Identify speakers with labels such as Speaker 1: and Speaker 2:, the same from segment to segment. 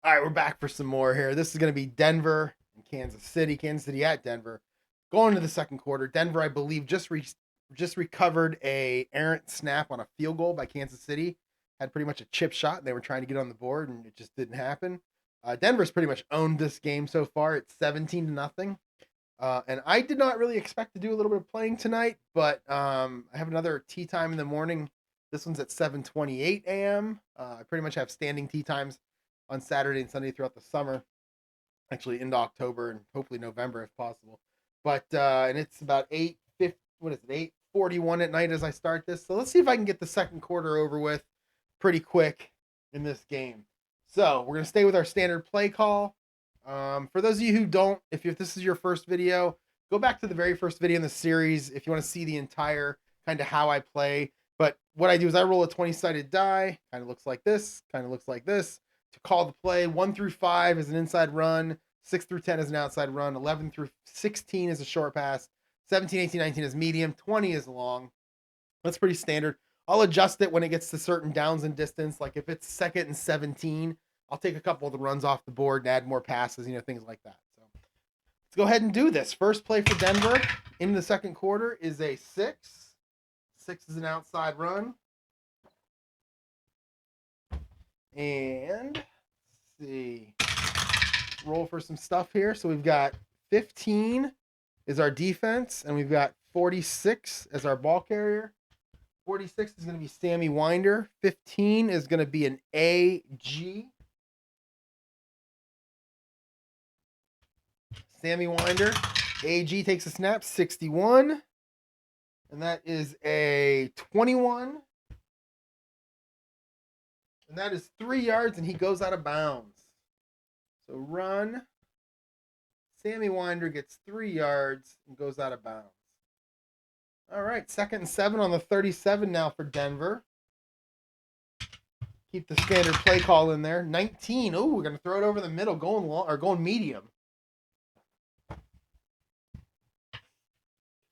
Speaker 1: All right, we're back for some more here. This is going to be Denver and Kansas City. Kansas City at Denver. Going to the second quarter. Denver, I believe, just recovered a errant snap on a field goal by Kansas City. Had pretty much a chip shot, and they were trying to get on the board, and it just didn't happen. Denver's pretty much owned this game so far. It's 17-0. And I did not really expect to do a little bit of playing tonight, but I have another tea time in the morning. This one's at 7:28 a.m. I pretty much have standing tea times on Saturday and Sunday throughout the summer, actually into October and hopefully November if possible. But and it's about 8:50. What is it? 8:41 at night as I start this. So let's see if I can get the second quarter over with pretty quick in this game. So we're gonna stay with our standard play call. For those of you who don't, if this is your first video, go back to the very first video in the series if you want to see the entire kind of how I play. But what I do is I roll a 20-sided die, kind of looks like this, kind of looks like this, to call the play. 1 through 5 is an inside run, 6 through 10 is an outside run, 11 through 16 is a short pass, 17, 18, 19 is medium, 20 is long. That's pretty standard. I'll adjust it when it gets to certain downs and distance. Like if it's second and 17, I'll take a couple of the runs off the board and add more passes, things like that. So let's go ahead and do this. First play for Denver in the second quarter is a 6. 6 is an outside run. And let's see. Roll for some stuff here. So we've got 15 is our defense, and we've got 46 as our ball carrier. 46 is going to be Sammy Winder. 15 is going to be an AG. Sammy Winder. AG takes a snap. 61. And that is a 21. And that is 3 yards, and he goes out of bounds. So run. Sammy Winder gets 3 yards and goes out of bounds. All right, 2nd and 7 on the 37 now for Denver. Keep the standard play call in there. 19. Oh, we're going to throw it over the middle, going long or going medium.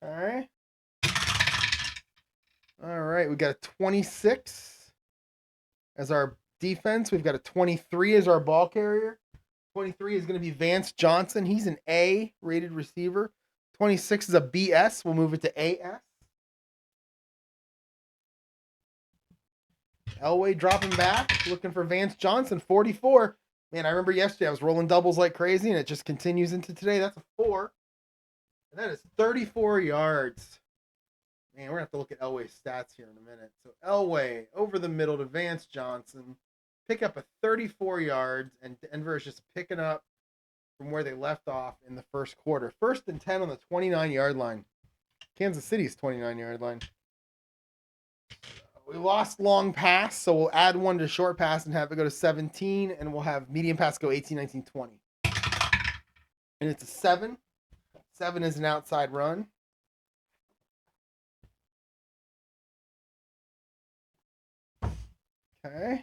Speaker 1: All right. All right, we got a 26 as our defense. We've got a 23 as our ball carrier. 23 is going to be Vance Johnson. He's an A rated receiver. 26 is a BS. We'll move it to AS. Elway dropping back, looking for Vance Johnson, 44. Man, I remember yesterday I was rolling doubles like crazy, and it just continues into today. That's a 4. And that is 34 yards. Man, we're going to have to look at Elway's stats here in a minute. So Elway over the middle to Vance Johnson. Pick up a 34 yards, and Denver is just picking up from where they left off in the first quarter. 1st and 10 on the 29-yard line. Kansas City's 29-yard line. We lost long pass, so we'll add 1 to short pass and have it go to 17, and we'll have medium pass go 18, 19, 20. And it's a 7. 7 is an outside run. Okay.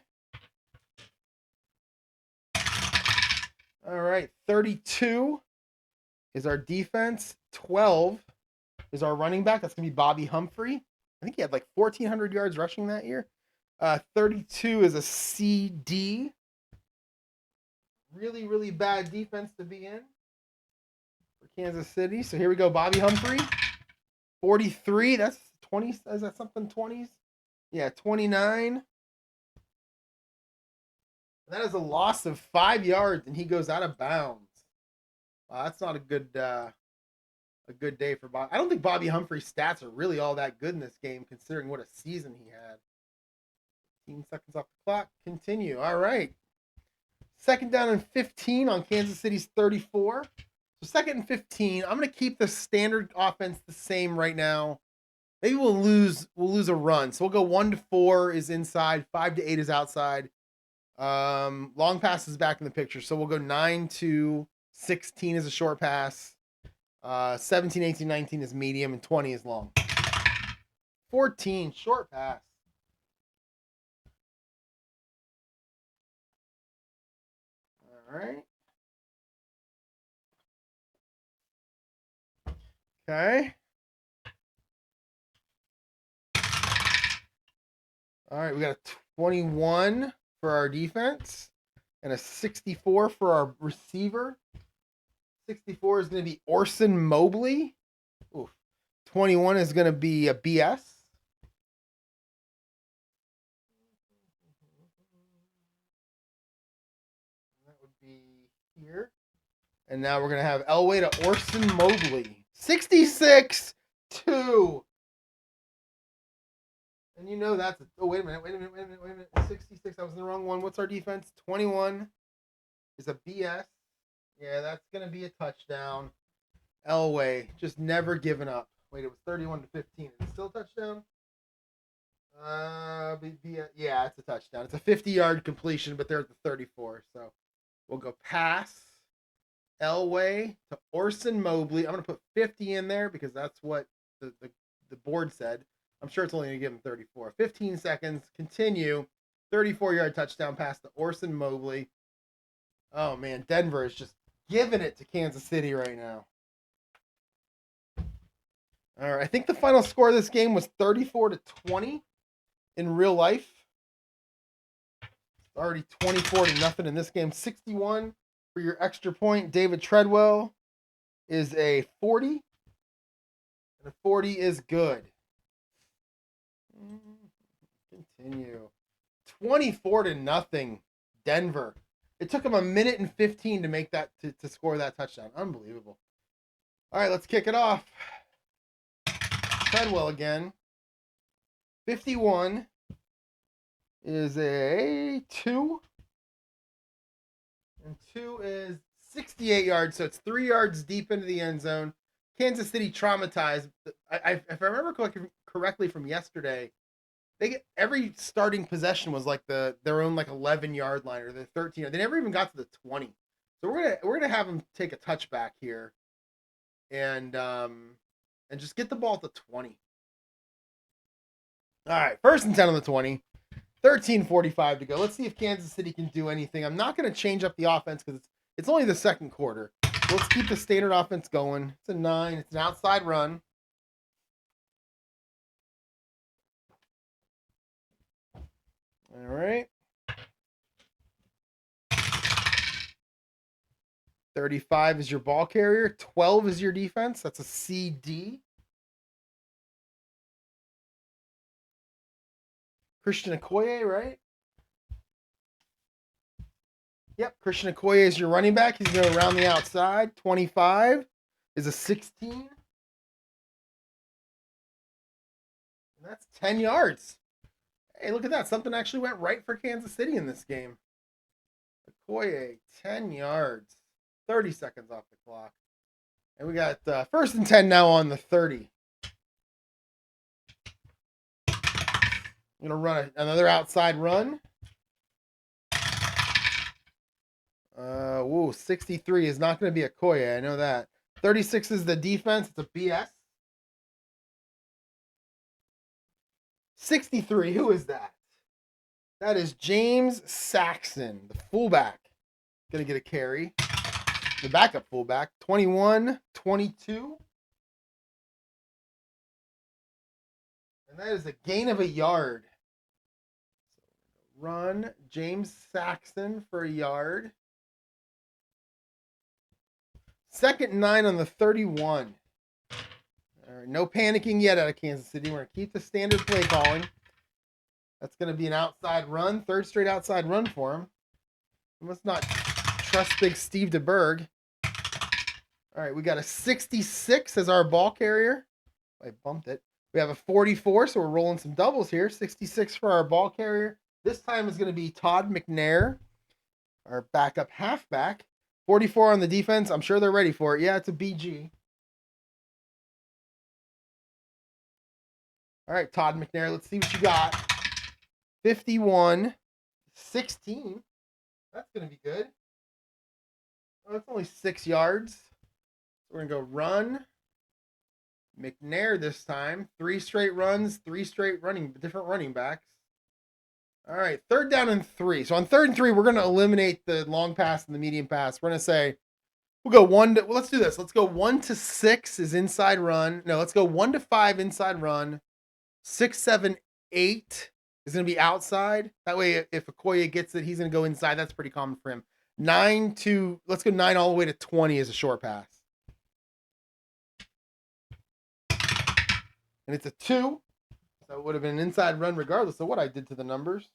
Speaker 1: All right, 32 is our defense. 12 is our running back. That's going to be Bobby Humphrey. I think he had like 1,400 yards rushing that year. 32 is a CD. Really, really bad defense to be in for Kansas City. So here we go, Bobby Humphrey. 43, that's 20. Is that something 20s? Yeah, 29. That is a loss of 5 yards, and he goes out of bounds. That's not a good day for Bob. I don't think Bobby Humphrey's stats are really all that good in this game, considering what a season he had. 15 seconds off the clock. Continue. All right. 2nd down and 15 on Kansas City's 34. So 2nd and 15. I'm going to keep the standard offense the same right now. Maybe we'll lose a run. So we'll go 1 to 4 is inside, 5 to 8 is outside. Long pass is back in the picture. So we'll go 9 to 16 is a short pass. 17, 18, 19 is medium, and 20 is long. 14, short pass. All right. Okay. All right, we got a 21 for our defense. and a 64 for our receiver. 64 is going to be Orson Mobley. Oof. 21 is going to be a BS. That would be here. And now we're going to have Elway to Orson Mobley. 66-2. And you know that's... Oh, wait a minute. 66. I was in the wrong one. What's our defense? 21 is a BS. Yeah, that's going to be a touchdown. Elway, just never giving up. Wait, it was 31-15. Is it still a touchdown? Yeah, it's a touchdown. It's a 50-yard completion, but they're at the 34. So we'll go pass. Elway to Orson Mobley. I'm going to put 50 in there because that's what the board said. I'm sure it's only going to give him 34. 15 seconds. Continue. 34-yard touchdown pass to Orson Mobley. Oh, man. Denver is just giving it to Kansas City right now. All right. I think the final score of this game was 34-20 in real life. It's already 24-0 in this game. 61 for your extra point. David Treadwell is a 40. And a 40 is good. Continue. 24-0 Denver. It took him 1:15 to make that to score that touchdown. Unbelievable. All right, let's kick it off. Treadwell again. 51 is a 2. And 2 is 68 yards, so it's 3 yards deep into the end zone. Kansas City traumatized. If I remember correctly from yesterday, they get every starting possession was like their own like 11-yard line or the 13. They never even got to the 20. So we're gonna have them take a touchback here, and just get the ball at the 20. All right, 1st and 10 on the 20. 13:45 to go. Let's see if Kansas City can do anything. I'm not going to change up the offense because it's only the second quarter. Let's keep the standard offense going. It's a 9. It's an outside run. All right. 35 is your ball carrier. 12 is your defense. That's a CD. Christian Okoye, right? Yep, Christian Okoye is your running back. He's going around the outside. 25 is a 16. And that's 10 yards. Hey, look at that. Something actually went right for Kansas City in this game. Okoye, 10 yards. 30 seconds off the clock. And we got 1st and 10 now on the 30. I'm going to run another outside run. 63 is not going to be Okoye. I know that. 36 is the defense. It's a BS. 63. Who is that? That is James Saxon, the fullback. Going to get a carry. The backup fullback. 21-22. And that is a gain of a yard. Run James Saxon for a yard. 2nd and 9 on the 31. All right, no panicking yet out of Kansas City. We're going to keep the standard play calling. That's going to be an outside run. 3rd straight outside run for him. We must not trust big Steve DeBerg. All right, we got a 66 as our ball carrier. I bumped it. We have a 44, so we're rolling some doubles here. 66 for our ball carrier. This time is going to be Todd McNair, our backup halfback. 44 on the defense. I'm sure they're ready for it. Yeah, it's a BG. All right, Todd McNair, let's see what you got. 51-16. That's going to be good. Oh, it's only 6 yards. So we're going to go run. McNair this time. 3 straight runs, 3 straight different running backs. All right, 3rd down and 3. So on 3rd and 3, we're going to eliminate the long pass and the medium pass. We're going to say, we'll go let's do this. Let's go 1 to 6 is inside run. No, let's go 1 to 5 inside run. 6, 7, 8 is going to be outside. That way, if Okoye gets it, he's going to go inside. That's pretty common for him. 9 to, let's go 9 all the way to 20 is a short pass. And it's a 2. So it would have been an inside run regardless of what I did to the numbers.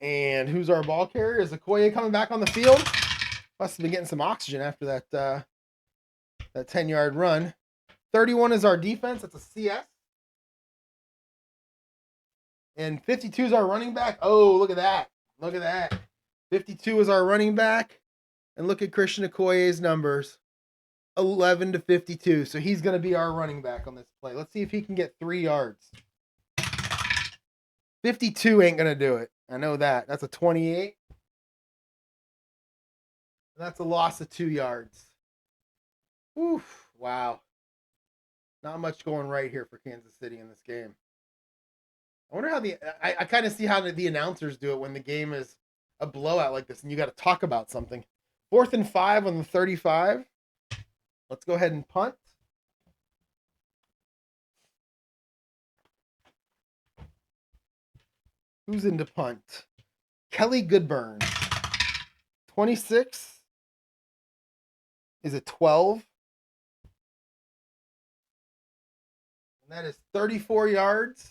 Speaker 1: And who's our ball carrier? Is Okoye coming back on the field? Must have been getting some oxygen after that 10-yard run. 31 is our defense. That's a CS. And 52 is our running back. Oh, look at that. Look at that. 52 is our running back. And look at Christian Okoye's numbers. 11 to 52. So he's going to be our running back on this play. Let's see if he can get 3 yards. 52 ain't going to do it. I know that. That's a 28. That's a loss of 2 yards. Oof. Wow. Not much going right here for Kansas City in this game. I wonder how I kind of see how the announcers do it when the game is a blowout like this and you got to talk about something. 4th and 5 on the 35. Let's go ahead and punt. Who's into punt? Kelly Goodburn. 26 is a 12. And that is 34 yards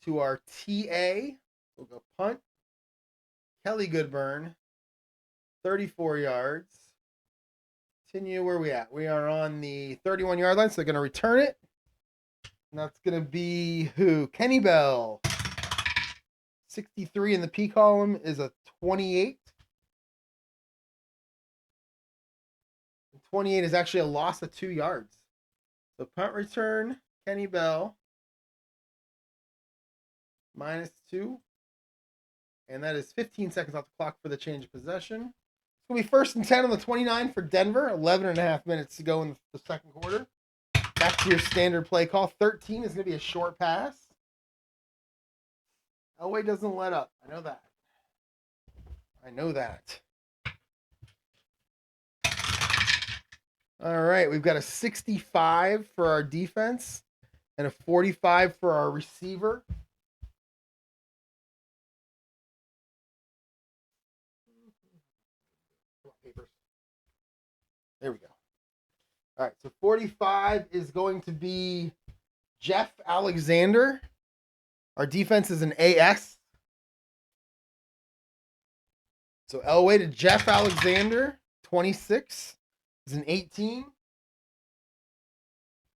Speaker 1: to our TA. We'll go punt. Kelly Goodburn. 34 yards. Continue where we at. We are on the 31-yard line, so they're going to return it. And that's going to be who? Kenny Bell. 63 in the P column is a 28. And 28 is actually a loss of 2 yards. So punt return, Kenny Bell. -2. And that is 15 seconds off the clock for the change of possession. It's going to be 1st and 10 on the 29 for Denver. 11 and a half minutes to go in the second quarter. Back to your standard play call. 13 is going to be a short pass. Elway doesn't let up. I know that. I know that. All right. We've got a 65 for our defense and a 45 for our receiver. There we go. All right, so 45 is going to be Jeff Alexander. Our defense is an AS. So Elway to Jeff Alexander, 26 is an 18.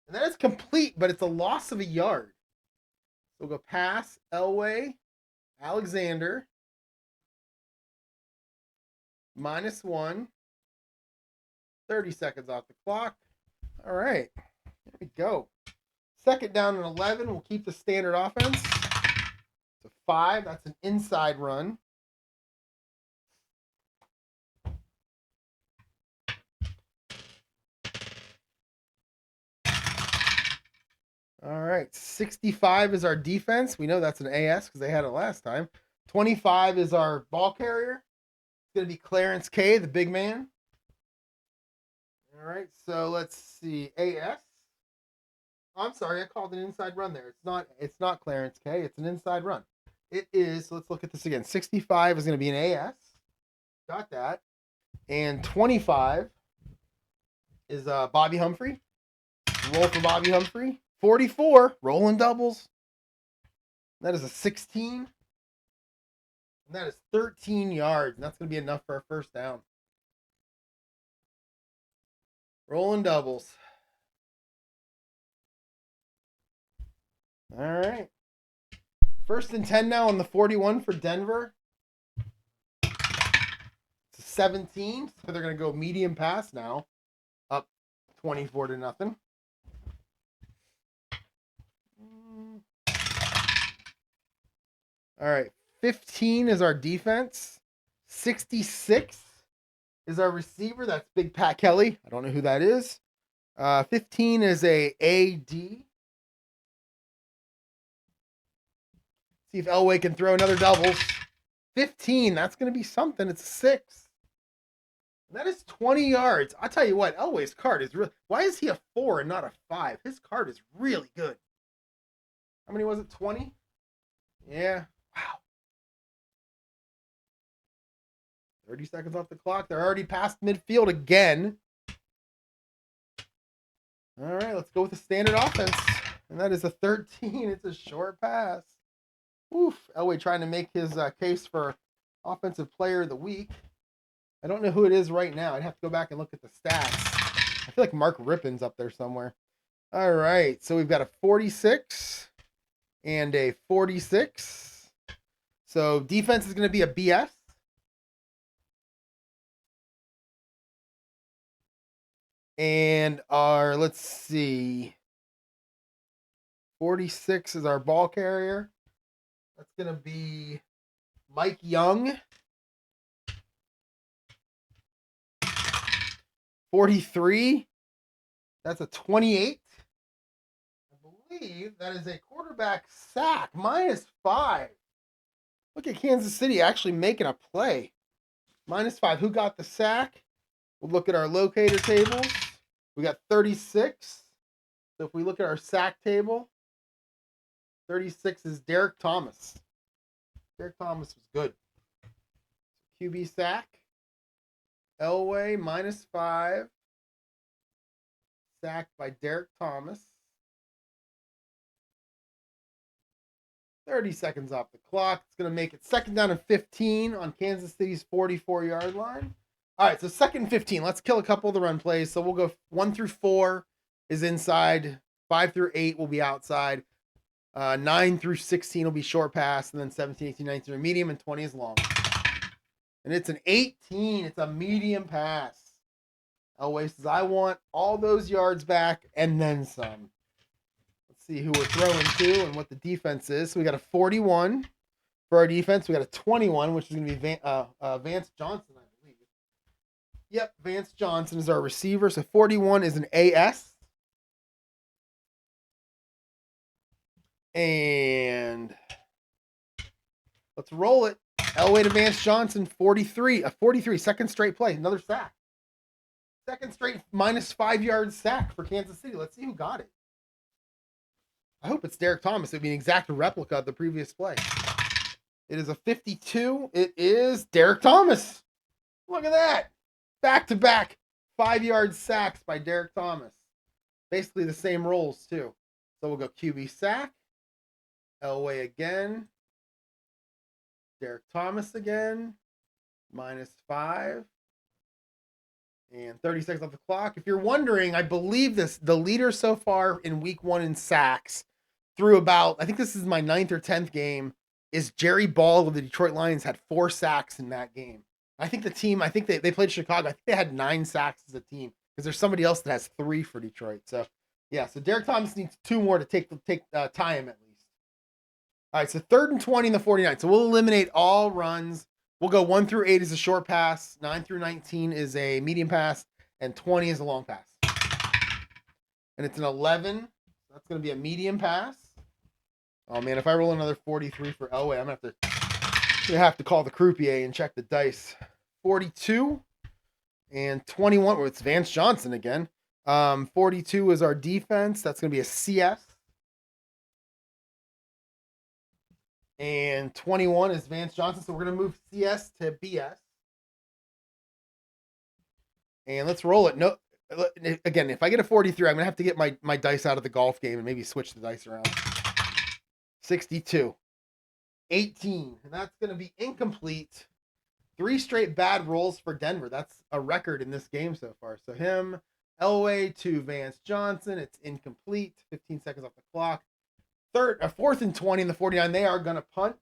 Speaker 1: And that is complete, but it's a loss of a yard. So we'll go pass, Elway, Alexander, -1. 30 seconds off the clock. All right. There we go. 2nd down and 11. We'll keep the standard offense. So 5. That's an inside run. All right. 65 is our defense. We know that's an AS because they had it last time. 25 is our ball carrier. It's going to be Clarence K, the big man. All right, so let's see. AS. I'm sorry, I called an inside run there. It's not Clarence K. It's an inside run. It is, let's look at this again. 65 is going to be an AS. Got that. And 25 is Bobby Humphrey. Roll for Bobby Humphrey. 44, rolling doubles. That is a 16. And that is 13 yards. And that's going to be enough for our 1st down. Rolling doubles. All right. 1st and 10 now on the 41 for Denver. It's a 17. So they're going to go medium pass now. Up 24-0. All right. 15 is our defense. 66 is our receiver. That's Big Pat Kelly. I don't know who that is. 15 is a AD. See if Elway can throw another doubles. 15. That's going to be something. It's a 6. That is 20 yards. I'll tell you what, Elway's card is really... Why is he a 4 and not a 5? His card is really good. How many was it? 20? Yeah. Wow. 30 seconds off the clock. They're already past midfield again. All right, let's go with the standard offense. And that is a 13. It's a short pass. Oof. Elway trying to make his case for offensive player of the week. I don't know who it is right now. I'd have to go back and look at the stats. I feel like Mark Rippon's up there somewhere. All right, so we've got a 46 and a 46. So defense is going to be a BS. And our, let's see, 46 is our ball carrier. That's going to be Mike Young. 43. That's a 28. I believe that is a quarterback sack, -5. Look at Kansas City actually making a play. -5. Who got the sack? We'll look at our locator tables. We got 36. So if we look at our sack table, 36 is Derek Thomas. Derek Thomas was good. QB sack. Elway, -5. Sacked by Derek Thomas. 30 seconds off the clock. It's going to make it 2nd down and 15 on Kansas City's 44-yard line. All right, so 2nd and 15. Let's kill a couple of the run plays. So we'll go 1 through 4 is inside. 5 through 8 will be outside. 9 through 16 will be short pass. And then 17, 18, 19 are medium. And 20 is long. And it's an 18. It's a medium pass. Elway says, I want all those yards back and then some. Let's see who we're throwing to and what the defense is. So we got a 41 for our defense. We got a 21, which is going to be Vance Johnson, I believe. Yep, Vance Johnson is our receiver. So 41 is an AS. And let's roll it. Elway to Vance Johnson, 43. A 43, second straight play. Another sack. Second straight -5-yard sack for Kansas City. Let's see who got it. I hope it's Derek Thomas. It would be an exact replica of the previous play. It is a 52. It is Derek Thomas. Look at that. Back-to-back 5-yard sacks by Derek Thomas. Basically the same rolls, too. So we'll go QB sack. Elway again. Derek Thomas again. -5. And 30 seconds off the clock. If you're wondering, I believe the leader so far in week 1 in sacks through about, I think this is my 9th or 10th game, is Jerry Ball of the Detroit Lions had 4 sacks in that game. I think the team, I think they played Chicago. I think they had 9 sacks as a team because there's somebody else that has 3 for Detroit. So, yeah, so Derek Thomas needs 2 more to tie him at least. All right, so 3rd and 20 in the 49. So we'll eliminate all runs. We'll go 1 through 8 is a short pass, 9 through 19 is a medium pass, and 20 is a long pass. And it's an 11. That's going to be a medium pass. Oh, man, if I roll another 43 for Elway, I'm going to have to call the croupier and check the dice. 42 and 21. Well, it's Vance Johnson again. 42 is our defense. That's going to be a CS. And 21 is Vance Johnson. So we're going to move CS to BS. And let's roll it. No, again, if I get a 43, I'm going to have to get my dice out of the golf game and maybe switch the dice around. 62. 18. And that's going to be incomplete. 3 straight bad rolls for Denver. That's a record in this game so far. So him, Elway to Vance Johnson. It's incomplete. 15 seconds off the clock. 4th and 20 in the 49. They are going to punt.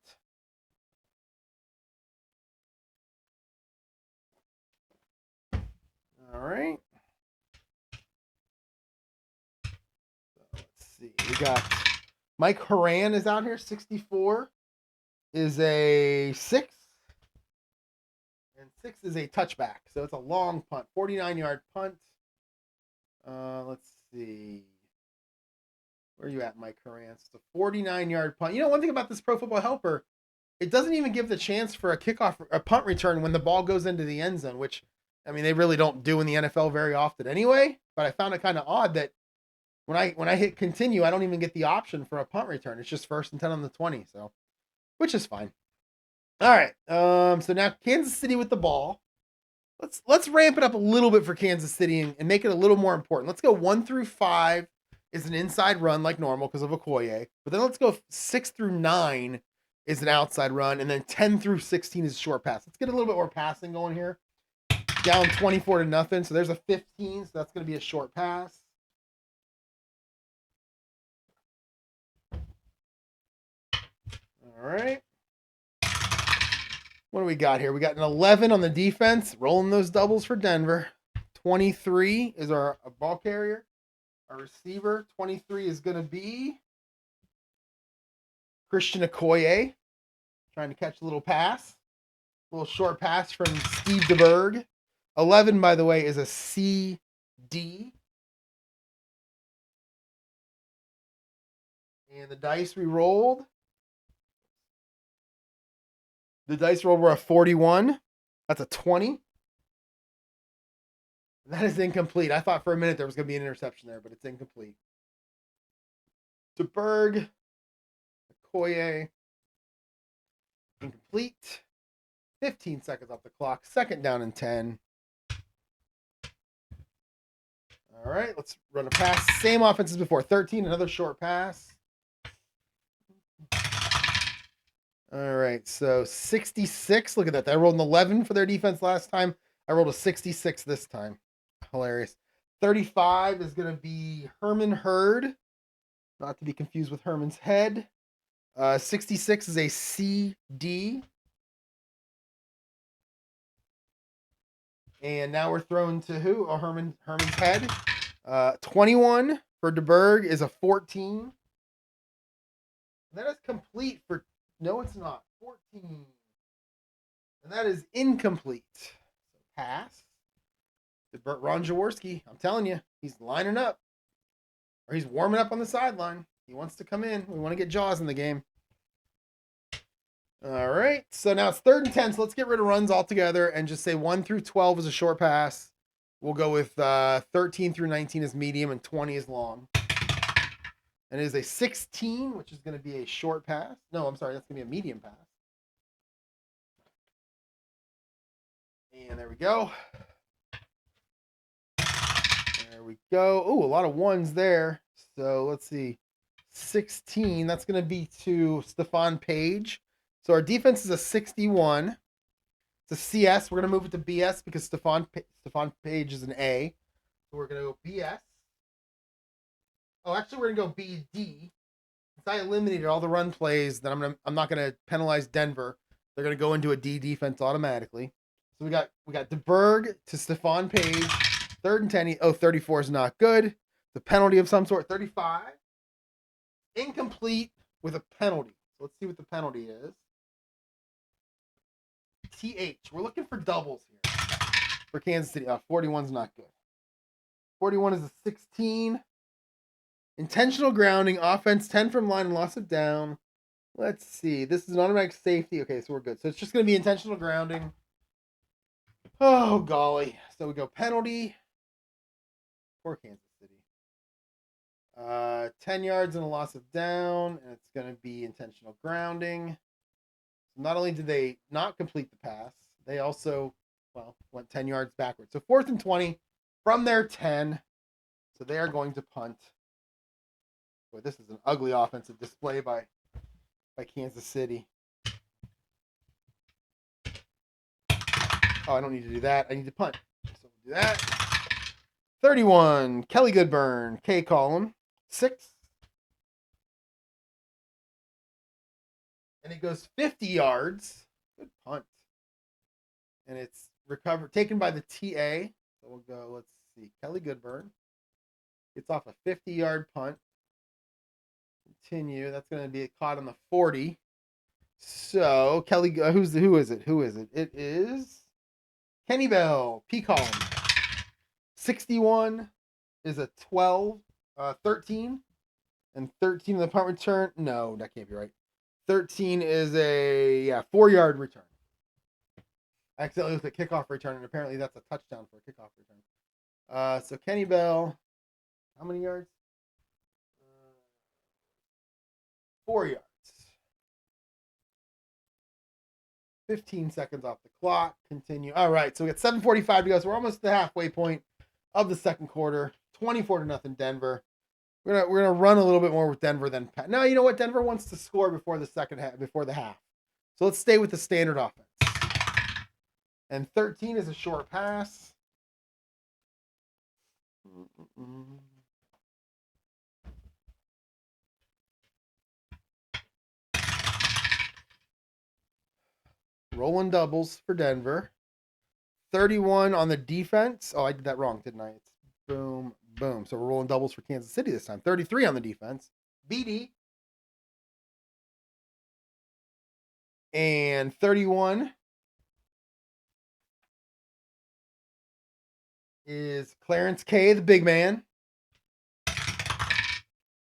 Speaker 1: All right. So let's see. We got Mike Horan is out here. 64 is a 6. And 6 is a touchback. So it's a long punt. 49-yard punt. Let's see. Where are you at, Mike Horan? It's a 49-yard punt. You know, one thing about this Pro Football Helper, it doesn't even give the chance for a kickoff, a punt return when the ball goes into the end zone, which, I mean, they really don't do in the NFL very often anyway. But I found it kind of odd that when I hit continue, I don't even get the option for a punt return. It's just 1st and 10 on the 20, so which is fine. All right. So now Kansas City with the ball. Let's ramp it up a little bit for Kansas City and make it a little more important. Let's go 1 through 5 is an inside run like normal because of Okoye. But then let's go 6 through 9 is an outside run, and then 10 through 16 is a short pass. Let's get a little bit more passing going here. Down 24 to nothing. So there's a 15, so that's going to be a short pass. All right. What do we got here? We got an 11 on the defense, rolling those doubles for Denver. 23 is our ball carrier. Our receiver, 23 is going to be Christian Okoye, trying to catch a little pass. A little short pass from Steve DeBerg. 11, by the way, is a CD. And the dice we rolled. The dice rolled were a 41. That's a 20. That is incomplete. I thought for a minute there was going to be an interception there, but it's incomplete. DeBerg, Okoye, incomplete. 15 seconds off the clock. 2nd down and 10. All right, let's run a pass. Same offense as before. 13, another short pass. All right, so 66. Look at that. I rolled an 11 for their defense last time. I rolled a 66 this time. Hilarious. 35 is going to be Herman Hurd, not to be confused with Herman's Head. 66 is a CD. And now we're thrown to who? Oh, Herman's Head. 21 for DeBerg is a 14. And that is complete for... No, it's not. 14. And that is incomplete. So pass. Ron Jaworski, I'm telling you, he's lining up. Or he's warming up on the sideline. He wants to come in. We want to get Jaws in the game. All right. So now it's 3rd and 10. So let's get rid of runs altogether and just say 1 through 12 is a short pass. We'll go with 13 through 19 is medium and 20 is long. And it is a 16, which is going to be a short pass. No, I'm sorry. That's going to be a medium pass. And there we go. There we go. Oh, a lot of ones there. So let's see. 16. That's going to be to Stephon Page. So our defense is a 61. It's a CS. We're going to move it to BS because Stephon Page is an A. So we're going to go BS. Oh, actually, we're going to go BD. Since I eliminated all the run plays, then I'm not going to penalize Denver. They're going to go into a D defense automatically. So we got DeBerg to Stephon Page. 3rd and 10. 34 is not good. The penalty of some sort. 35. Incomplete with a penalty. So let's see what the penalty is. TH. We're looking for doubles here for Kansas City. 41's not good. 41 is a 16. Intentional grounding. Offense 10 from line and loss of down. Let's see. This is an automatic safety. Okay, so we're good. So it's just going to be intentional grounding. Oh, golly. So we go penalty. For Kansas City. 10 yards and a loss of down. And it's going to be intentional grounding. So not only did they not complete the pass, they also, went 10 yards backwards. So 4th and 20 from their 10. So they are going to punt. Boy, this is an ugly offensive display by Kansas City. Oh, I don't need to do that. I need to punt. So we'll do that. 31, Kelly Goodburn, K column. 6. And it goes 50 yards. Good punt. And it's taken by the TA. So we'll go, let's see, Kelly Goodburn. Gets off a 50-yard punt. Continue. That's going to be caught on the 40. So, Kelly, who is it? It is Kenny Bell, P column. 61 is a 12, 13. And 13 in the punt return. No, that can't be right. 13 is a 4-yard return. I accidentally looked at kickoff return, and apparently that's a touchdown for a kickoff return. So Kenny Bell, how many yards? 4 yards. 15 seconds off the clock. Continue. All right, so we got 7:45 to go. So we're almost at the halfway point of the second quarter. 24-0 Denver. We're gonna run a little bit more with Denver than Pat. No, you know what? Denver wants to score before the second half, before the half. So let's stay with the standard offense. And 13 is a short pass. Rolling doubles for Denver. 31 on the defense. Oh, I did that wrong, didn't I? It's boom, boom. So we're rolling doubles for Kansas City this time. 33 on the defense. BD. And 31 is Clarence K, the big man.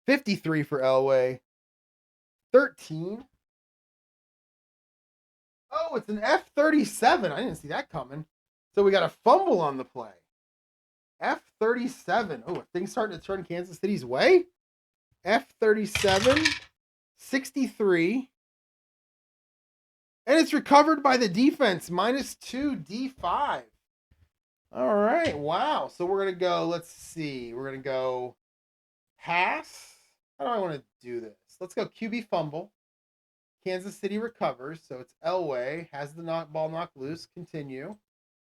Speaker 1: 53 for Elway. 13. Oh, it's an F-37. I didn't see that coming. So we got a fumble on the play. F-37. Oh, things starting to turn Kansas City's way. F-37. 63. And it's recovered by the defense. -2 D5. All right. Wow. So we're going to go, let's see. We're going to go pass. How do I want to do this? Let's go QB fumble. Kansas City recovers. So it's Elway. Has the ball knocked loose. Continue.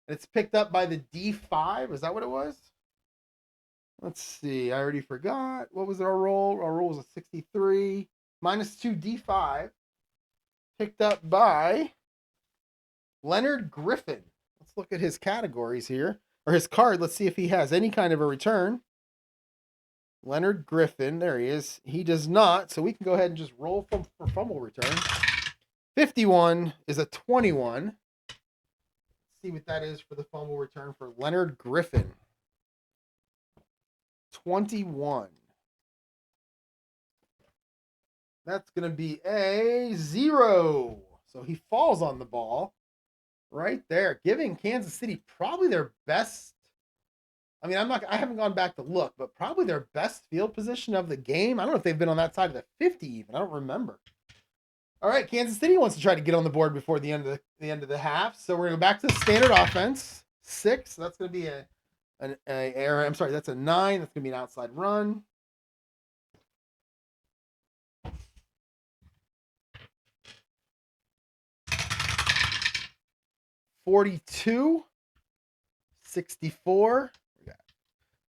Speaker 1: And it's picked up by the D5. Is that what it was? Let's see. I already forgot. What was our roll? Our roll was a 63. -2 D5. Picked up by Leonard Griffin. Let's look at his categories here. Or his card. Let's see if he has any kind of a return. Leonard Griffin. There he is. He does not. So we can go ahead and just roll for fumble return. 51 is a 21. Let's see what that is for the fumble return for Leonard Griffin. 21. That's going to be a 0. So he falls on the ball right there, giving Kansas City probably their best. I mean, I haven't gone back to look, but probably their best field position of the game. I don't know if they've been on that side of the 50 even. I don't remember. All right, Kansas City wants to try to get on the board before the end of the half. So we're going to go back to the standard offense. 6. So that's going to be I'm sorry, that's a 9. That's going to be an outside run. $42, 64.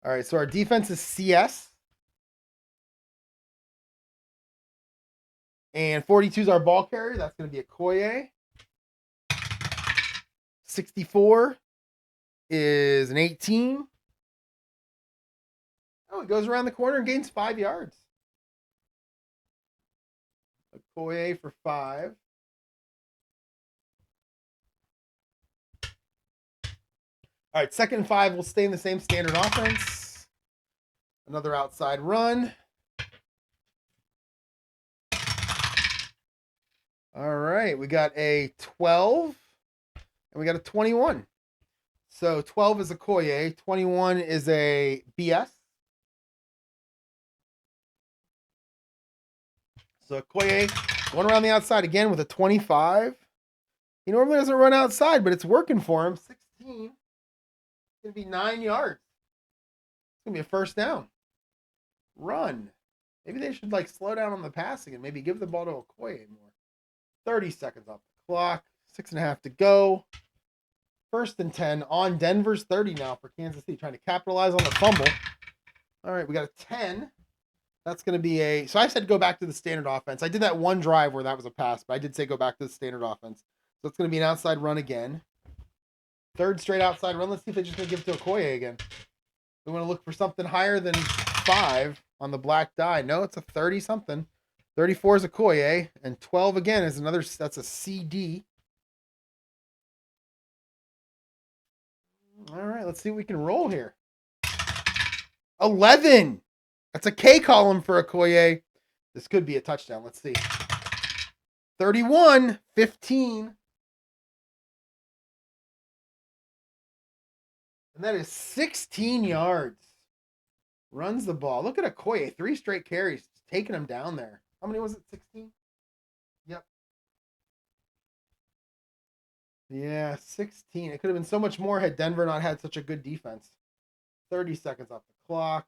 Speaker 1: All right, so our defense is CS. And 42 is our ball carrier. That's going to be a Okoye. 64 is an 18. Oh, it goes around the corner and gains 5 yards. Okoye for 5. All right, 2nd and 5. We'll stay in the same standard offense. Another outside run. All right, we got a 12 and we got a 21. So 12 is a Okoye, 21 is a BS. So Okoye going around the outside again with a 25. He normally doesn't run outside, but it's working for him. 16. It's going to be 9 yards. It's going to be a first down. Run. Maybe they should slow down on the passing and maybe give the ball to Okoye more. 30 seconds off the clock. 6.5 to go. 1st and 10 on Denver's 30 now for Kansas City, trying to capitalize on the fumble. All right, we got a 10. That's going to be a... So I said go back to the standard offense. I did that one drive where that was a pass, but I did say go back to the standard offense. So it's going to be an outside run again. 3rd straight outside run. Let's see if they're just going to give it to Okoye again. We want to look for something higher than 5 on the black die. No, it's a 30-something. 34 is Okoye, and 12 again is another... That's a CD. All right, let's see what we can roll here. 11. That's a K column for Okoye. This could be a touchdown. Let's see. 31, 15. And that is 16 yards. Runs the ball. Look at Okoye. 3 straight carries. Taking him down there. How many was it? 16? Yep. Yeah, 16. It could have been so much more had Denver not had such a good defense. 30 seconds off the clock.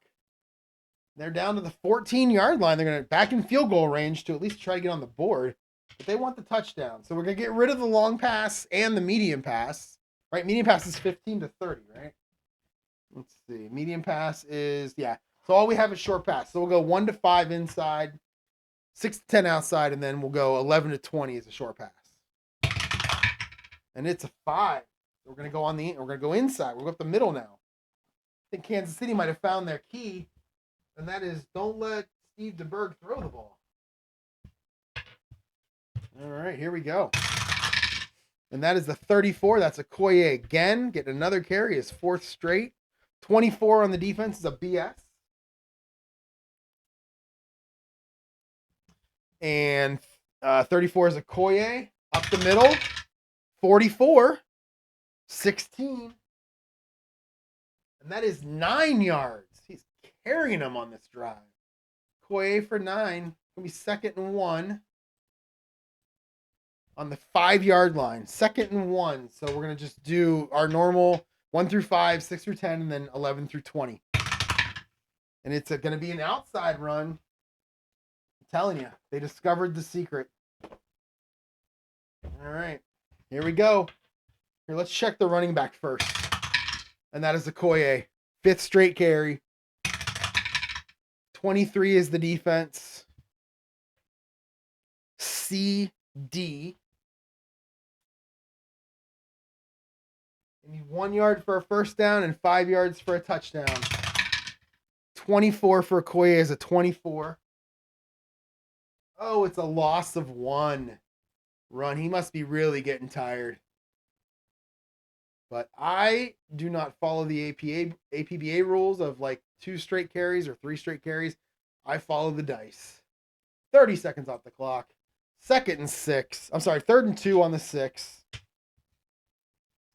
Speaker 1: They're down to the 14-yard line. They're going to back in field goal range to at least try to get on the board. But they want the touchdown. So we're going to get rid of the long pass and the medium pass. Right? Medium pass is 15 to 30, right? Let's see. Medium pass is, yeah. So all we have is short pass. So we'll go 1 to 5 inside, 6 to 10 outside, and then we'll go 11 to 20 as a short pass. And it's a 5. So we're going to go we're going to go inside. We'll go up the middle now. I think Kansas City might have found their key, and that is don't let Steve DeBerg throw the ball. All right, here we go. And that is the 34. That's Okoye again. Getting another carry, his 4th straight. 24 on the defense is a BS. And 34 is Okoye. Up the middle. 44. 16. And that is 9 yards. He's carrying them on this drive. Okoye for 9. Going to be 2nd and 1. On the 5-yard line. 2nd and 1. So we're going to just do our normal 1 through 5, 6 through 10, and then 11 through 20. And it's going to be an outside run. I'm telling you, they discovered the secret. All right, here we go. Here, let's check the running back first. And that is Okoye. 5th straight carry. 23 is the defense. CD. You need 1 yard for a first down and 5 yards for a touchdown. 24 for Okoye is a 24. Oh, it's a loss of 1 run. He must be really getting tired. But I do not follow the APBA rules of like 2 straight carries or 3 straight carries. I follow the dice. 30 seconds off the clock. 2nd and 6. I'm sorry, 3rd and 2 on the 6.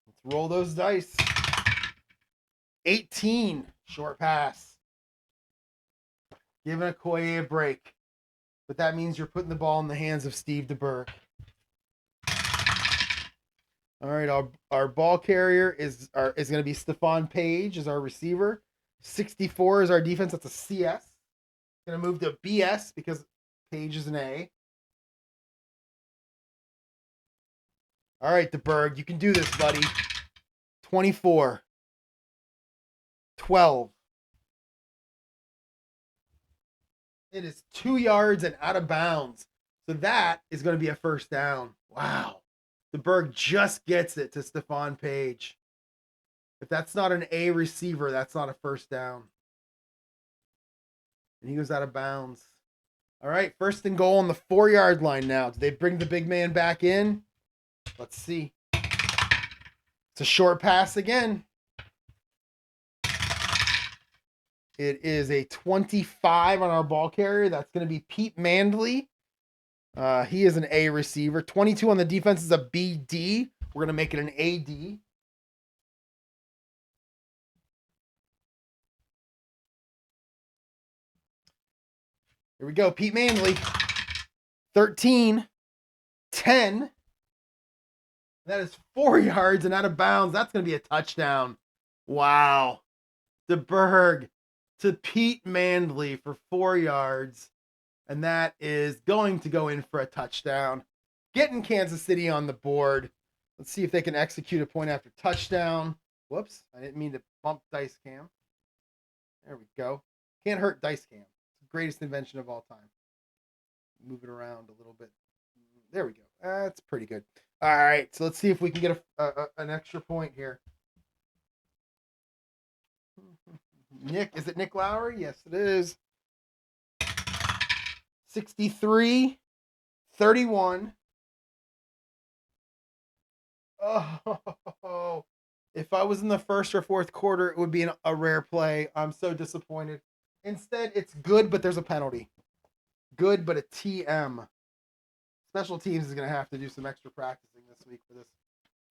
Speaker 1: Let's roll those dice. 18. Short pass. Giving Okoye a break. But that means you're putting the ball in the hands of Steve DeBerg. All right, our ball carrier is going to be Stephon Page as our receiver. 64 is our defense. That's a CS. Going to move to BS because Page is an A. All right, DeBerg, you can do this, buddy. 24. 12. It is 2 yards and out of bounds. So that is going to be a first down. Wow. DeBerg just gets it to Stephon Page. If that's not an A receiver, that's not a first down. And he goes out of bounds. All right, 1st and goal on the 4-yard line now. Do they bring the big man back in? Let's see. It's a short pass again. It is a 25 on our ball carrier. That's going to be Pete Mandley. He is an A receiver. 22 on the defense is a BD. We're going to make it an AD. Here we go. Pete Mandley. 13. 10. That is 4 yards and out of bounds. That's going to be a touchdown. Wow. DeBerg to Pete Mandley for 4 yards. And that is going to go in for a touchdown. Getting Kansas City on the board. Let's see if they can execute a point after touchdown. Whoops. I didn't mean to bump dice cam. There we go. Can't hurt dice cam. It's the greatest invention of all time. Move it around a little bit. There we go. That's pretty good. All right. So let's see if we can get an extra point here. Nick, is it Nick Lowry? Yes, it is. 63, 31. Oh, if I was in the 1st or 4th quarter, it would be a rare play. I'm so disappointed. Instead, it's good, but there's a penalty. Good, but a TM. Special teams is going to have to do some extra practicing this week for this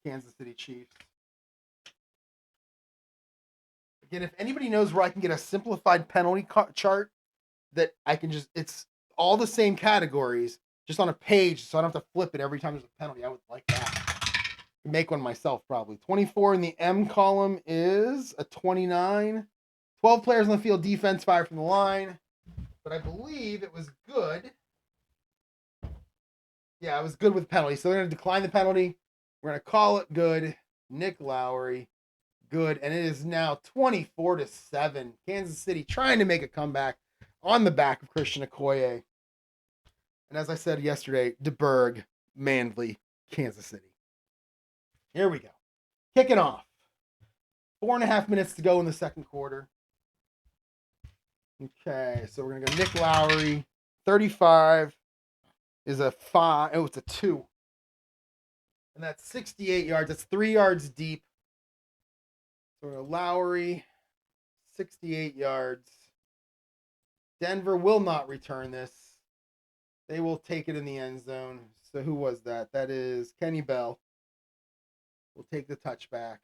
Speaker 1: Kansas City Chiefs. Again, if anybody knows where I can get a simplified penalty chart that I can just, it's all the same categories just on a page so I don't have to flip it every time there's a penalty. I would like that. Make one myself probably. 24 in the M column is a 29. 12 players on the field, defense, 5 from the line. But I believe it was good. Yeah, it was good with penalty. So they're going to decline the penalty. We're going to call it good. Nick Lowry, good. And it is now 24-7. Kansas City trying to make a comeback on the back of Christian Okoye. And as I said yesterday, DeBerg, Manley, Kansas City. Here we go. Kicking off. 4.5 minutes to go in the second quarter. Okay, so we're going to go Nick Lowry. 35 is a 5. Oh, it's a 2. And that's 68 yards. That's 3 yards deep. So we're going to Lowry. 68 yards. Denver will not return this. They will take it in the end zone. So who was that? That is Kenny Bell. We'll take the touchback.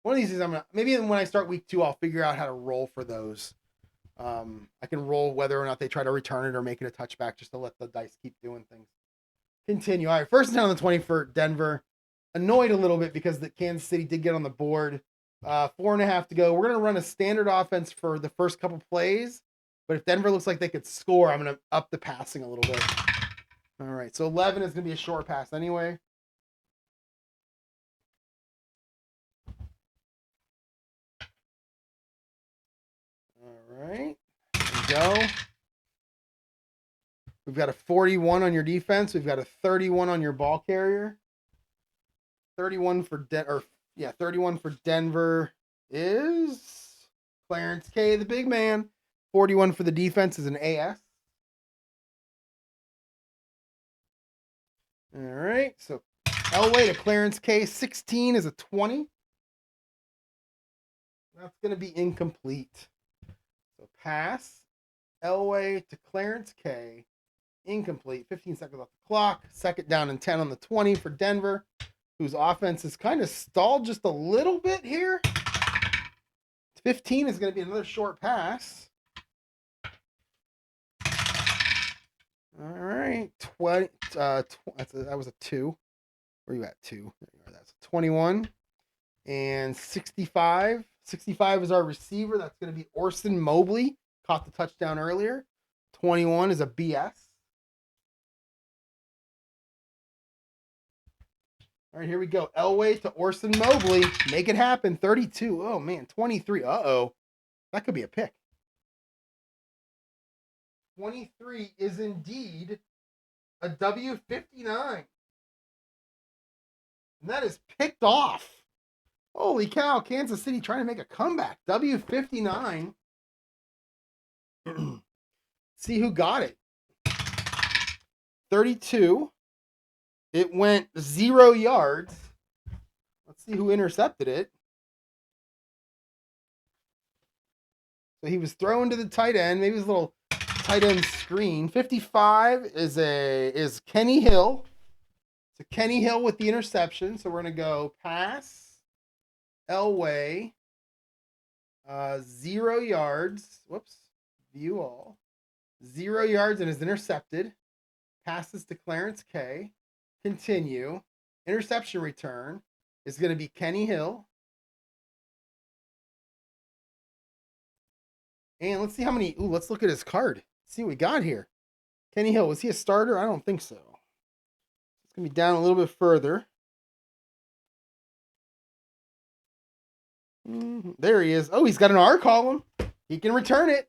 Speaker 1: One of these is maybe when I start week 2, I'll figure out how to roll for those. I can roll whether or not they try to return it or make it a touchback just to let the dice keep doing things. Continue. All right, first and 10 on the 20 for Denver. Annoyed a little bit because the Kansas City did get on the board. 4.5 to go. We're going to run a standard offense for the first couple plays. But if Denver looks like they could score, I'm going to up the passing a little bit. All right, so 11 is going to be a short pass anyway. All right, here we go. We've got a 41 on your defense. We've got a 31 on your ball carrier. 31 for 31 for Denver is Clarence K, the big man. 41 for the defense is an AS. All right, so Elway to Clarence K. 16 is a 20. That's going to be incomplete. So pass. Elway to Clarence K. Incomplete. 15 seconds off the clock. Second down and 10 on the 20 for Denver, whose offense is kind of stalled just a little bit here. 15 is going to be another short pass. All right. 20. That was a 2. Where are you at? 2. There you are. That's a 21. And 65. 65 is our receiver. That's going to be Orson Mobley. Caught the touchdown earlier. 21 is a BS. All right, here we go. Elway to Orson Mobley. Make it happen. 32. Oh, man. 23. Uh-oh. That could be a pick. 23 is indeed a W59. And that is picked off. Holy cow. Kansas City trying to make a comeback. W59. See who got it. 32. It went 0 yards. Let's see who intercepted it. So he was thrown to the tight end. Maybe it was a little tight end screen. 55 is Kenny Hill. So Kenny Hill with the interception. So we're going to go pass. Elway. 0 yards. Whoops. View all. 0 yards and is intercepted. Passes to Clarence K. Continue. Interception return is going to be Kenny Hill. And let's see how many. Let's look at his card. See what we got here. Kenny Hill, was he a starter? I don't think so. It's going to be down a little bit further. There he is. Oh, he's got an R column. He can return it.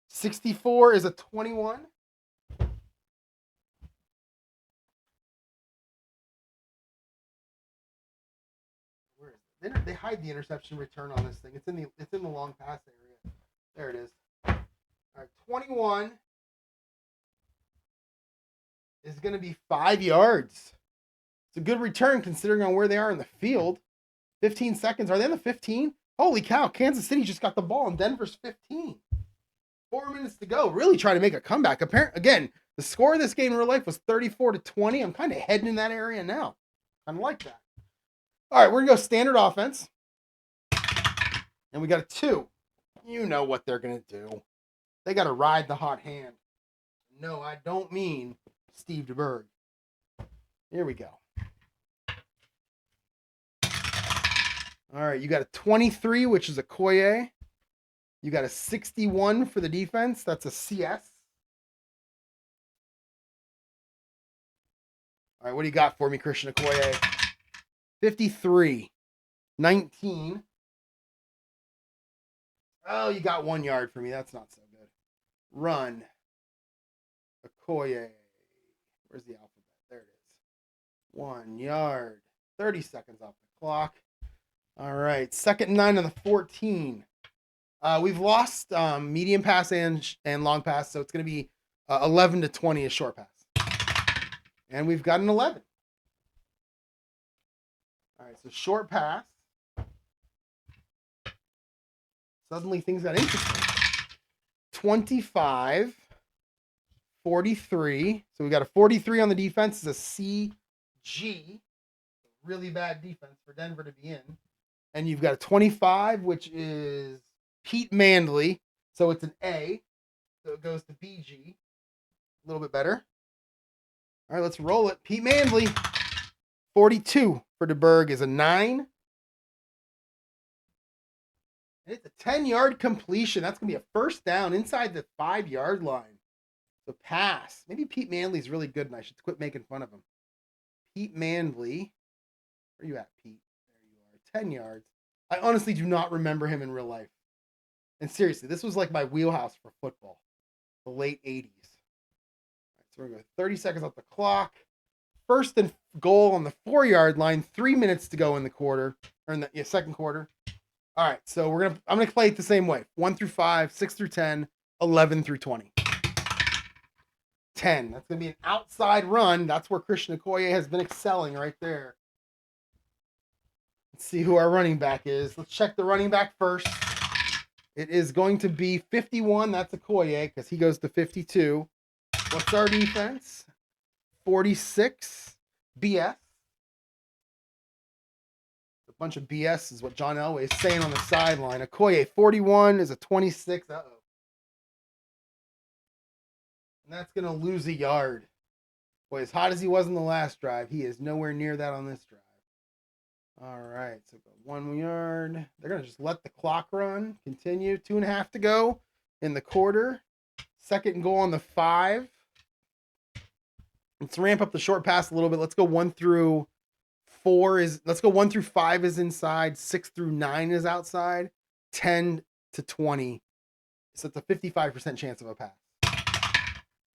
Speaker 1: 64 is a 21. Where is it? They hide the interception return on this thing. It's in the long pass area. There it is. All right, 21 is going to be 5 yards. It's a good return considering on where they are in the field. 15 seconds. Are they in the 15? Holy cow, Kansas City just got the ball in Denver's 15. 4 minutes to go. Really trying to make a comeback. Again, the score of this game in real life was 34-20. I'm kind of heading in that area now. I like that. All right, we're going to go standard offense. And we got a 2. You know what they're going to do. They got to ride the hot hand. No, I don't mean Steve DeBerg. Here we go. All right, you got a 23, which is a Okoye. You got a 61 for the defense. That's a CS. All right, what do you got for me, Christian Okoye? 53. 19. Oh, you got 1 yard for me. That's not so good. Run. Okoye. Where's the alphabet? There it is. 1 yard. 30 seconds off the clock. All right. 2nd and 9 on the 14. We've lost medium pass and long pass, so it's going to be 11 to 20 a short pass. And we've got an 11. All right, so short pass. Suddenly things got interesting. 25, 43. So we got a 43 on the defense. It's a CG. Really bad defense for Denver to be in. And you've got a 25, which is Pete Mandley. So it's an A. So it goes to BG. A little bit better. All right, let's roll it. Pete Mandley. 42 for DeBerg is a 9. And it's a 10-yard completion. That's going to be a first down inside the 5-yard line. So pass. Maybe Pete Mandley's really good, and I should quit making fun of him. Pete Mandley. Where are you at, Pete? There you are. 10 yards. I honestly do not remember him in real life. And seriously, this was like my wheelhouse for football. The late 80s. All right, so we're going to go 30 seconds off the clock. First and goal on the 4-yard line. 3 minutes to go in the quarter. Or in the second quarter. All right, so I'm gonna play it the same way. 1 through 5, 6 through 10, 11 through 20. 10. That's gonna be an outside run. That's where Christian Okoye has been excelling right there. Let's see who our running back is. Let's check the running back first. It is going to be 51. That's Okoye because he goes to 52. What's our defense? 46. BS. Bunch of BS is what John Elway is saying on the sideline. Okoye, 41 is a 26. Uh-oh. And that's going to lose a yard. Boy, as hot as he was in the last drive, he is nowhere near that on this drive. All right, so 1 yard. They're going to just let the clock run. Continue. 2.5 to go in the quarter. 2nd and goal on the 5. Let's ramp up the short pass a little bit. Let's go 1 through 4 is, let's go 1 through 5 is inside, 6 through 9 is outside, 10 to 20. So it's a 55% chance of a pass.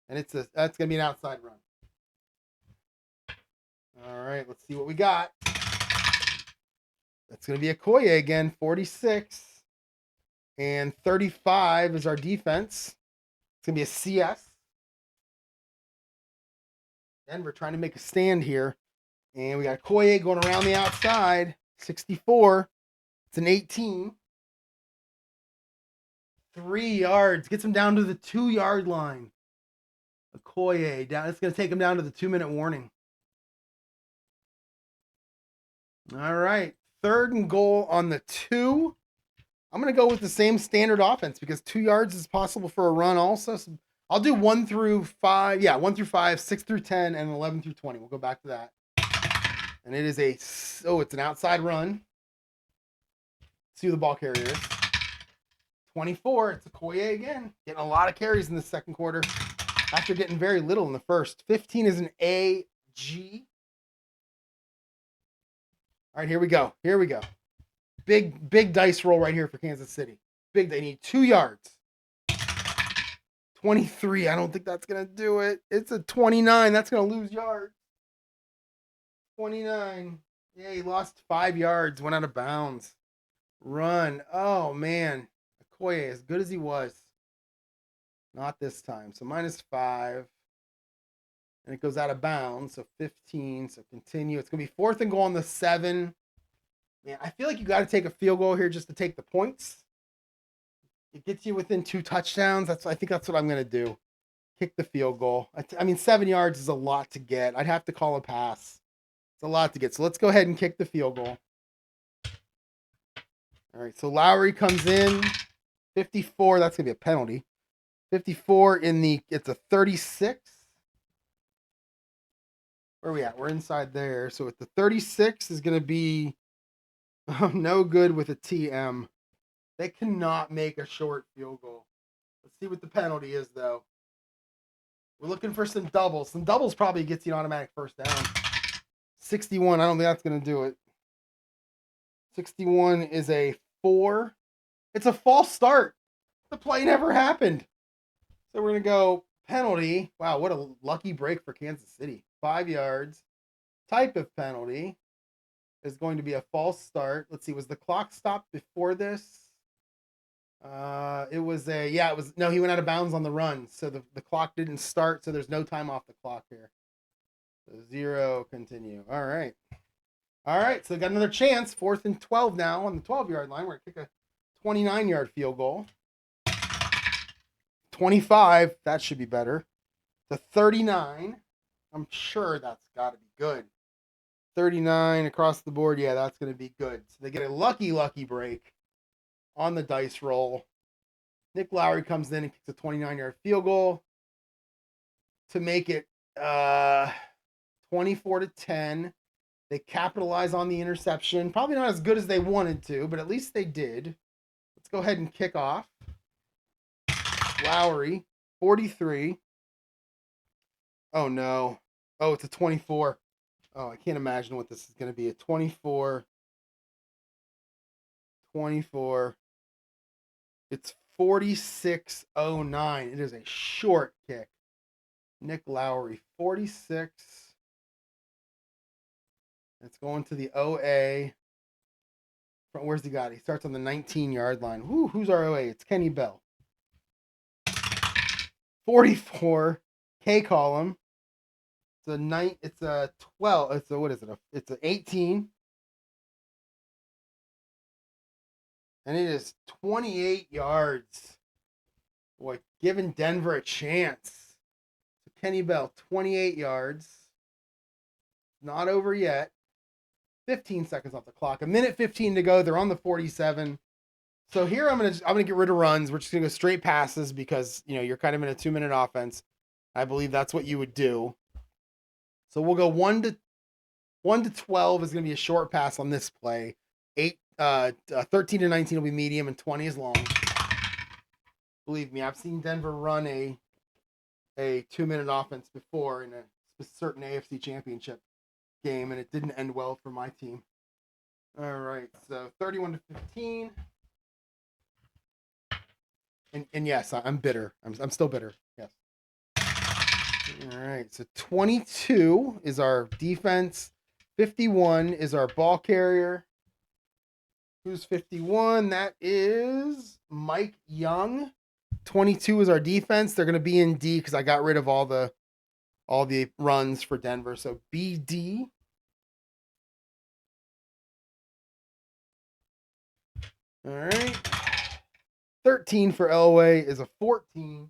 Speaker 1: And that's going to be an outside run. All right, let's see what we got. That's going to be Okoye again, 46. And 35 is our defense. It's going to be a CS. Denver trying to make a stand here. And we got Okoye going around the outside. 64. It's an 18. 3 yards. Gets him down to the 2-yard line. Okoye down. It's going to take him down to the 2-minute warning. All right. 3rd and goal on the 2. I'm going to go with the same standard offense because 2 yards is possible for a run also. So I'll do 1 through 5. Yeah, 1 through 5, 6 through 10, and 11 through 20. We'll go back to that. And it is it's an outside run. See who the ball carrier is. 24, it's Okoye again. Getting a lot of carries in the second quarter after getting very little in the first. 15 is an AG. All right, here we go. Here we go. Big dice roll right here for Kansas City. Big, they need 2 yards. 23, I don't think that's going to do it. It's a 29, that's going to lose yards. 29. Yeah, he lost 5 yards, went out of bounds. Run. Oh, man. Okoye, as good as he was. Not this time. So -5. And it goes out of bounds. So 15. So continue. It's going to be 4th and goal on the 7. Man, I feel like you got to take a field goal here just to take the points. It gets you within 2 touchdowns. I think that's what I'm going to do. Kick the field goal. I mean, 7 yards is a lot to get. I'd have to call a pass. It's a lot to get. So let's go ahead and kick the field goal. All right, so Lowry comes in. 54, that's going to be a penalty. 54 in the, it's a 36. Where are we at? We're inside there. So with the 36 is going to be no good with a TM. They cannot make a short field goal. Let's see what the penalty is, though. We're looking for some doubles. Some doubles probably gets you an automatic first down. 61, I don't think that's going to do it. 61 is a 4. It's a false start. The play never happened. So we're going to go penalty. Wow, what a lucky break for Kansas City. 5 yards. Type of penalty is going to be a false start. Let's see, was the clock stopped before this? It was no, he went out of bounds on the run. So the clock didn't start, so there's no time off the clock here. So 0, continue. All right. All right, so got another chance. 4th and 12 now on the 12-yard line. We're going to kick a 29-yard field goal. 25, that should be better. The 39, I'm sure that's got to be good. 39 across the board, yeah, that's going to be good. So they get a lucky break on the dice roll. Nick Lowry comes in and kicks a 29-yard field goal to make it 24-10. They capitalize on the interception. Probably not as good as they wanted to, but at least they did. Let's go ahead and kick off. Lowry, 43. Oh, no. Oh, it's a 24. Oh, I can't imagine what this is going to be. A 24. It's 46-09. It is a short kick. Nick Lowry, 46. It's going to the OA. Where's he got? He starts on the 19-yard line. Who's our OA? It's Kenny Bell. 44. K column. It's a 12. What is it? It's an 18. And it is 28 yards. Boy, giving Denver a chance. So Kenny Bell, 28 yards. Not over yet. 15 seconds off the clock. 1:15 to go. They're on the 47. So here I'm gonna get rid of runs. We're just gonna go straight passes because you're kind of in a 2-minute offense. I believe that's what you would do. So we'll go 1 to 12 is gonna be a short pass on this play. 13 to 19 will be medium and 20 is long. Believe me, I've seen Denver run a 2-minute offense before in a certain AFC championship game, and it didn't end well for my team. All right, so 31-15. And yes, I'm bitter. I'm still bitter. Yes. All right, so 22 is our defense. 51 is our ball carrier. Who's 51? That is Mike Young. 22 is our defense. They're going to be in D because I got rid of all the runs for Denver. So BD. All right. 13 for Elway is a 14.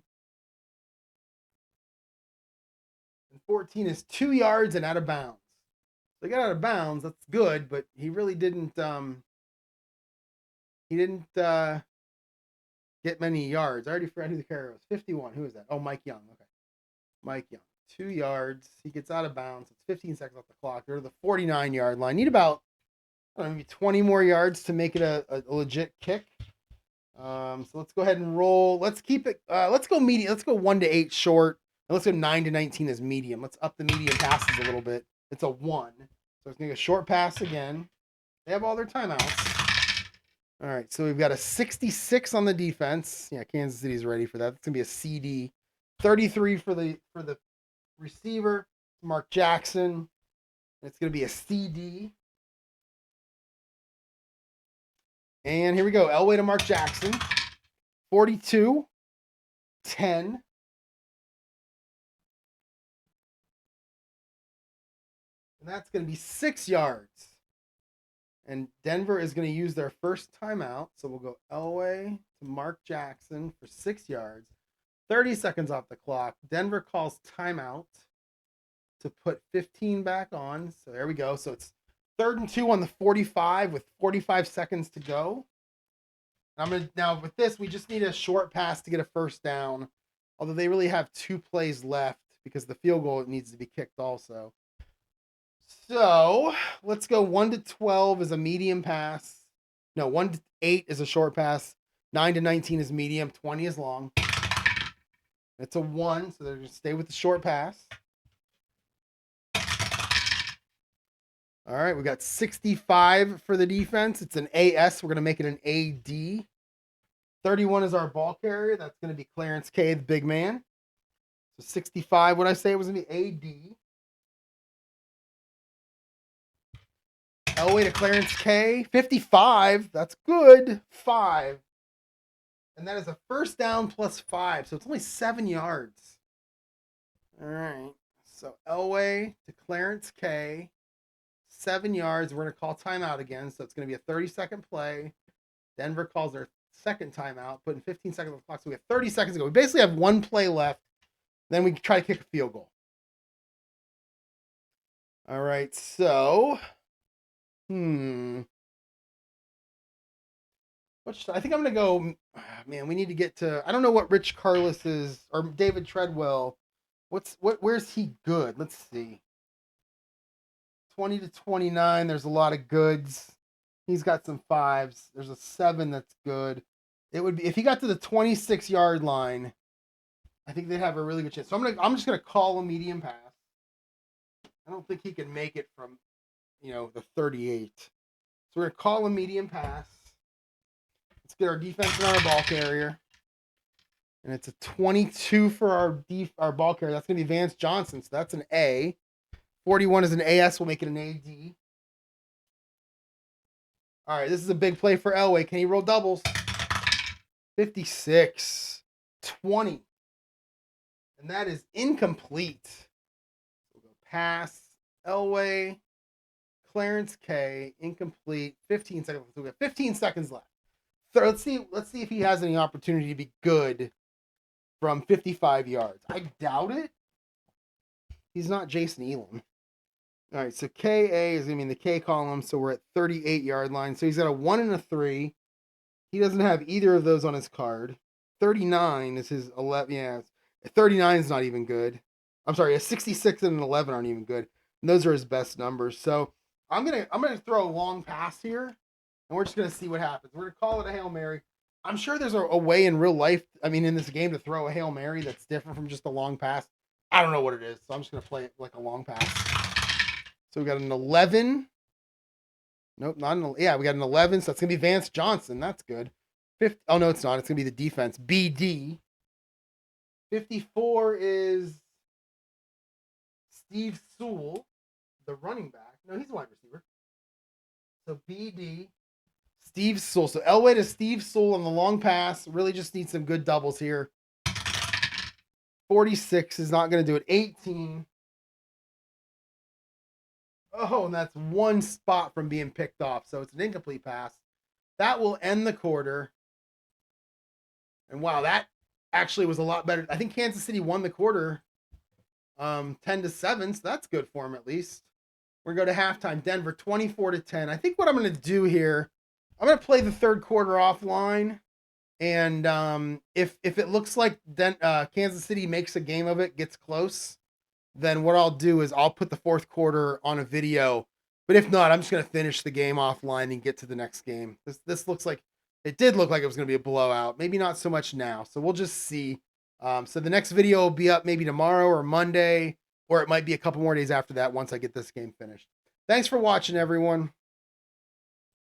Speaker 1: And 14 is 2 yards and out of bounds. They got out of bounds. That's good, but he really didn't get many yards. I already forgot who the carrier was. 51. Who is that? Oh, Mike Young. Okay. Mike Young. 2 yards. He gets out of bounds. It's 15 seconds off the clock. They're to the 49-yard line. Need about maybe 20 more yards to make it a legit kick. So let's go ahead and roll. Let's keep it. Let's go medium. Let's go 1 to 8 short. And let's go 9 to 19 as medium. Let's up the medium passes a little bit. It's a 1. So it's going to go short pass again. They have all their timeouts. All right, so we've got a 66 on the defense. Yeah, Kansas City's ready for that. It's going to be a CD. 33 for the receiver, Mark Jackson. It's going to be a CD. And here we go. Elway to Mark Jackson. 42. 10. And that's going to be 6 yards. And Denver is going to use their first timeout. So we'll go Elway to Mark Jackson for 6 yards. 30 seconds off the clock. Denver calls timeout to put 15 back on. So there we go. So it's 3rd and 2 on the 45 with 45 seconds to go. Now with this, we just need a short pass to get a first down. Although they really have 2 plays left because the field goal needs to be kicked also. So let's go 1 to 12 is a medium pass. No, 1 to 8 is a short pass. 9 to 19 is medium. 20 is long. It's a 1, so they're going to stay with the short pass. All right, we got 65 for the defense. It's an AS. We're going to make it an AD. 31 is our ball carrier. That's going to be Clarence K, the big man. So 65, what I say it was going to be AD. Elway to Clarence K. 55. That's good. 5. And that is a first down plus 5. So it's only 7 yards. All right. So Elway to Clarence K. 7 yards. We're going to call timeout again. So it's going to be a 30-second play. Denver calls their second timeout, putting 15 seconds on the clock. So we have 30 seconds to go. We basically have 1 play left. Then we try to kick a field goal. All right. So, I think I'm going to go, man, we need to get to, I don't know what Rich Carlos is, or David Treadwell. Where's he good? Let's see. 20 to 29, there's a lot of goods. He's got some 5s. There's a 7 that's good. It would be, if he got to the 26-yard line, I think they'd have a really good chance. So I'm just going to call a medium pass. I don't think he can make it from, the 38. So we're going to call a medium pass. Let's get our defense and our ball carrier. And it's a 22 for our ball carrier. That's going to be Vance Johnson. So that's an A. 41 is an AS. We'll make it an AD. All right, this is a big play for Elway. Can he roll doubles? 56. 20. And that is incomplete. We'll go pass. Elway. Clarence K. Incomplete. 15 seconds. So we have 15 seconds left. So let's see if he has any opportunity to be good from 55 yards. I doubt it. He's not Jason Elam. All right, so KA is going to be in the K column, so we're at 38-yard line. So he's got a 1 and a 3. He doesn't have either of those on his card. 39 is his 11. Yeah, 39 is not even good. I'm sorry, a 66 and an 11 aren't even good. And those are his best numbers. So I'm gonna throw a long pass here, and we're just gonna see what happens. We're gonna call it a Hail Mary. I'm sure there's a way in real life, in this game, to throw a Hail Mary that's different from just a long pass. I don't know what it is, so I'm just gonna play it like a long pass. So we got an 11. Nope, not an. Yeah, we got an 11. So that's gonna be Vance Johnson. That's good. Oh no, it's not. It's gonna be the defense. BD. 54 is Steve Sewell, the running back. No, he's a wide receiver. So BD, Steve Sewell. So Elway to Steve Sewell on the long pass. Really just need some good doubles here. 46 is not going to do it. 18. Oh, and that's 1 spot from being picked off. So it's an incomplete pass. That will end the quarter. And wow, that actually was a lot better. I think Kansas City won the quarter 10 to 7. So that's good for them at least. We're going to go to halftime. Denver 24 to 10. I think what I'm going to do here, I'm going to play the third quarter offline. And if it looks like Kansas City makes a game of it, gets close, then what I'll do is I'll put the fourth quarter on a video. But if not, I'm just going to finish the game offline and get to the next game. This looks like, it did look like it was going to be a blowout. Maybe not so much now. So we'll just see. So the next video will be up maybe tomorrow or Monday, or it might be a couple more days after that once I get this game finished. Thanks for watching, everyone.